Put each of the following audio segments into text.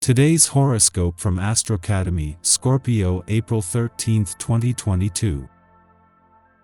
Today's horoscope from Astrocademy, Scorpio, April 13, 2022.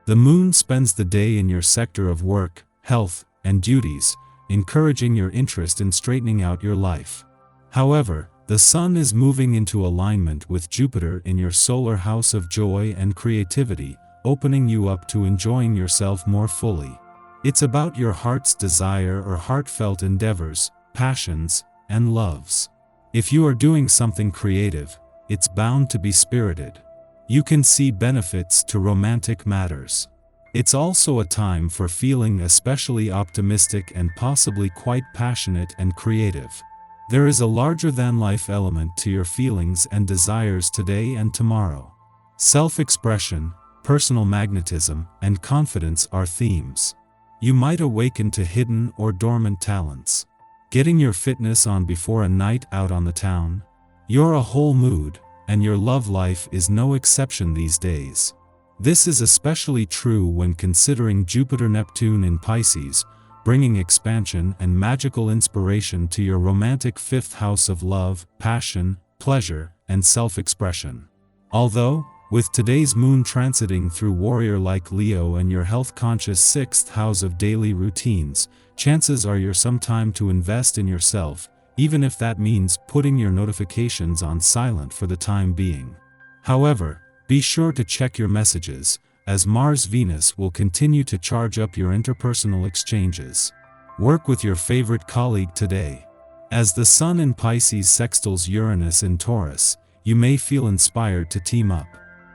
The moon spends the day in your sector of work, health, and duties, encouraging your interest in straightening out your life. However, the sun is moving into alignment with Jupiter in your solar house of joy and creativity, opening you up to enjoying yourself more fully. It's about your heart's desire or heartfelt endeavors, passions, and loves. If you are doing something creative, it's bound to be spirited. You can see benefits to romantic matters. It's also a time for feeling especially optimistic and possibly quite passionate and creative. There is a larger-than-life element to your feelings and desires today and tomorrow. Self-expression, personal magnetism, and confidence are themes. You might awaken to hidden or dormant talents. Getting your fitness on before a night out on the town? You're a whole mood, and your love life is no exception these days. This is especially true when considering Jupiter-Neptune in Pisces, bringing expansion and magical inspiration to your romantic fifth house of love, passion, pleasure, and self-expression. Although, with today's moon transiting through warrior-like Leo and your health-conscious sixth house of daily routines, chances are you're some time to invest in yourself, even if that means putting your notifications on silent for the time being. However, be sure to check your messages, as Mars-Venus will continue to charge up your interpersonal exchanges. Work with your favorite colleague today. As the Sun in Pisces sextiles Uranus in Taurus, you may feel inspired to team up.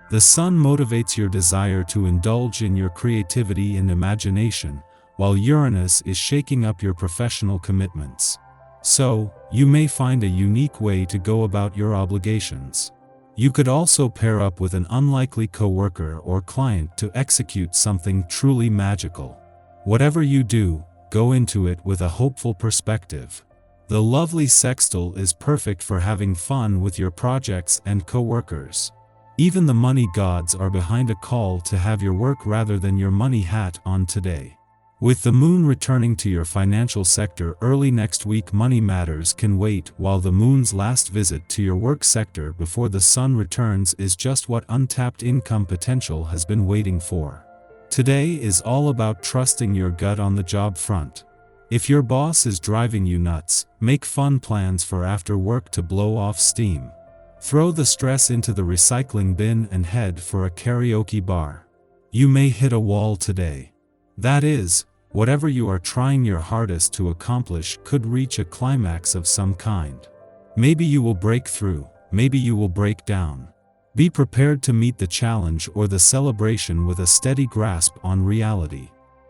The Sun motivates your desire to indulge in your creativity and imagination, while Uranus is shaking up your professional commitments. So, you may find a unique way to go about your obligations. You could also pair up with an unlikely coworker or client to execute something truly magical. Whatever you do, go into it with a hopeful perspective. The lovely sextile is perfect for having fun with your projects and coworkers. Even the money gods are behind a call to have your work rather than your money hat on today. With the moon returning to your financial sector early next week, money matters can wait, while the moon's last visit to your work sector before the sun returns is just what untapped income potential has been waiting for. Today is all about trusting your gut on the job front. If your boss is driving you nuts, make fun plans for after work to blow off steam. Throw the stress into the recycling bin and head for a karaoke bar. You may hit a wall today. That is, whatever you are trying your hardest to accomplish could reach a climax of some kind. Maybe you will break through, maybe you will break down. Be prepared to meet the challenge or the celebration with a steady grasp on reality.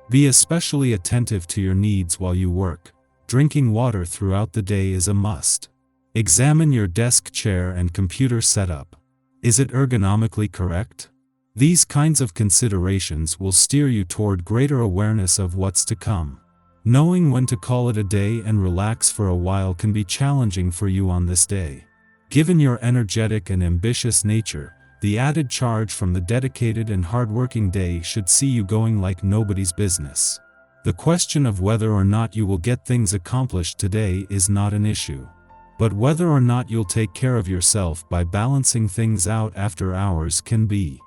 Be especially attentive to your needs while you work. Drinking water throughout the day is a must. Examine your desk chair and computer setup. Is it ergonomically correct? These kinds of considerations will steer you toward greater awareness of what's to come. Knowing when to call it a day and relax for a while can be challenging for you on this day. Given your energetic and ambitious nature, the added charge from the dedicated and hardworking day should see you going like nobody's business. The question of whether or not you will get things accomplished today is not an issue. But whether or not you'll take care of yourself by balancing things out after hours can be.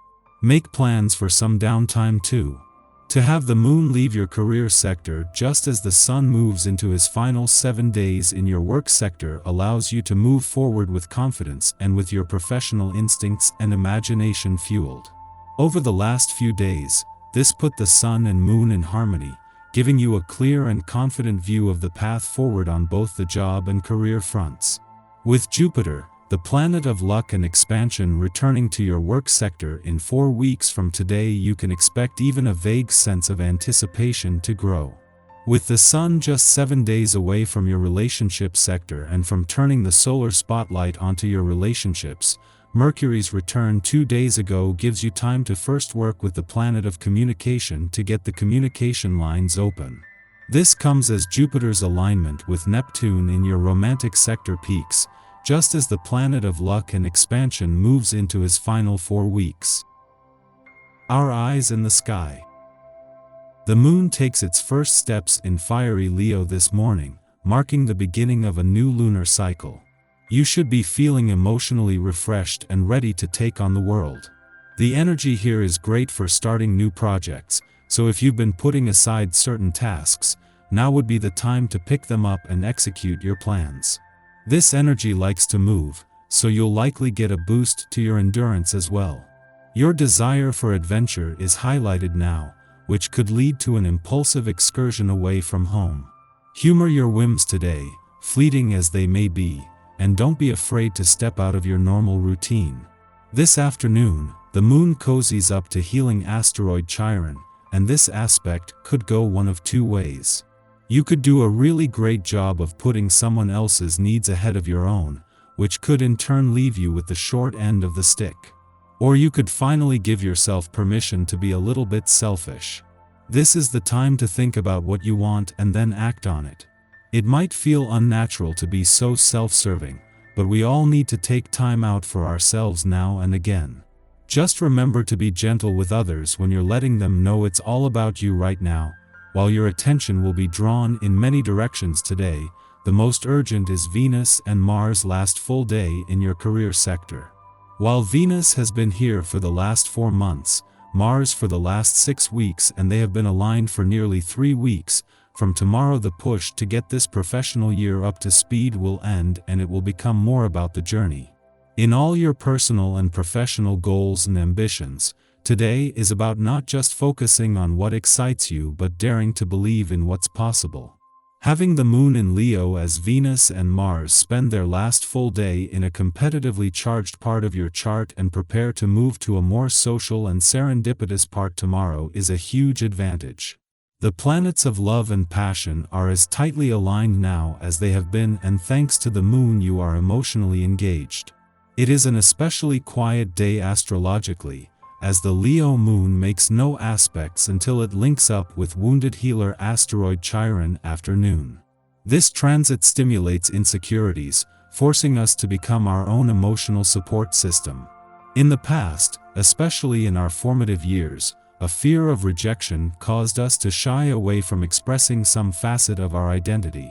Make plans for some downtime too. To have the moon leave your career sector just as the sun moves into his final 7 days in your work sector allows you to move forward with confidence and with your professional instincts and imagination fueled. Over the last few days, this put the sun and moon in harmony, giving you a clear and confident view of the path forward on both the job and career fronts. With Jupiter, the planet of luck and expansion, returning to your work sector in 4 weeks from today, you can expect even a vague sense of anticipation to grow. With the sun just 7 days away from your relationship sector and from turning the solar spotlight onto your relationships, Mercury's return 2 days ago gives you time to first work with the planet of communication to get the communication lines open. This comes as Jupiter's alignment with Neptune in your romantic sector peaks, just as the planet of luck and expansion moves into his final 4 weeks. Our eyes in the sky. The moon takes its first steps in fiery Leo this morning, marking the beginning of a new lunar cycle. You should be feeling emotionally refreshed and ready to take on the world. The energy here is great for starting new projects, so if you've been putting aside certain tasks, now would be the time to pick them up and execute your plans. This energy likes to move, so you'll likely get a boost to your endurance as well. Your desire for adventure is highlighted now, which could lead to an impulsive excursion away from home. Humor your whims today, fleeting as they may be, and don't be afraid to step out of your normal routine. This afternoon, the moon cozies up to healing asteroid Chiron, and this aspect could go one of two ways. You could do a really great job of putting someone else's needs ahead of your own, which could in turn leave you with the short end of the stick. Or you could finally give yourself permission to be a little bit selfish. This is the time to think about what you want and then act on it. It might feel unnatural to be so self-serving, but we all need to take time out for ourselves now and again. Just remember to be gentle with others when you're letting them know it's all about you right now. While your attention will be drawn in many directions today, the most urgent is Venus and Mars' last full day in your career sector. While Venus has been here for the last 4 months, Mars for the last 6 weeks, and they have been aligned for nearly 3 weeks, from tomorrow the push to get this professional year up to speed will end and it will become more about the journey. In all your personal and professional goals and ambitions, today is about not just focusing on what excites you but daring to believe in what's possible. Having the moon in Leo as Venus and Mars spend their last full day in a competitively charged part of your chart and prepare to move to a more social and serendipitous part tomorrow is a huge advantage. The planets of love and passion are as tightly aligned now as they have been, and thanks to the moon you are emotionally engaged. It is an especially quiet day astrologically, as the Leo moon makes no aspects until it links up with wounded healer asteroid Chiron after noon. This transit stimulates insecurities, forcing us to become our own emotional support system. In the past, especially in our formative years, a fear of rejection caused us to shy away from expressing some facet of our identity.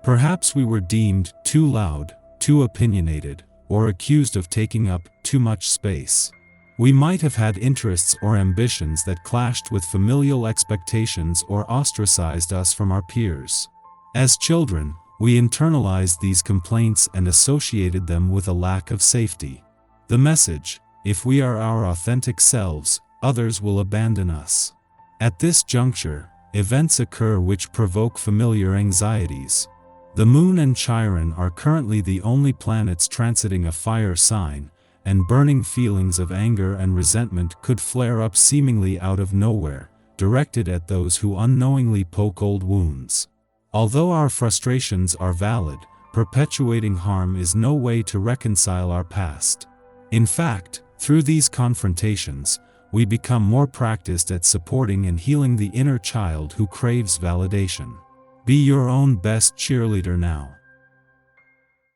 Perhaps we were deemed too loud, too opinionated, or accused of taking up too much space. We might have had interests or ambitions that clashed with familial expectations or ostracized us from our peers. As children, we internalized these complaints and associated them with a lack of safety. The message: if we are our authentic selves, others will abandon us. At this juncture, events occur which provoke familiar anxieties. The moon and Chiron are currently the only planets transiting a fire sign, and burning feelings of anger and resentment could flare up seemingly out of nowhere, directed at those who unknowingly poke old wounds. Although our frustrations are valid, perpetuating harm is no way to reconcile our past. In fact, through these confrontations, we become more practiced at supporting and healing the inner child who craves validation. Be your own best cheerleader now.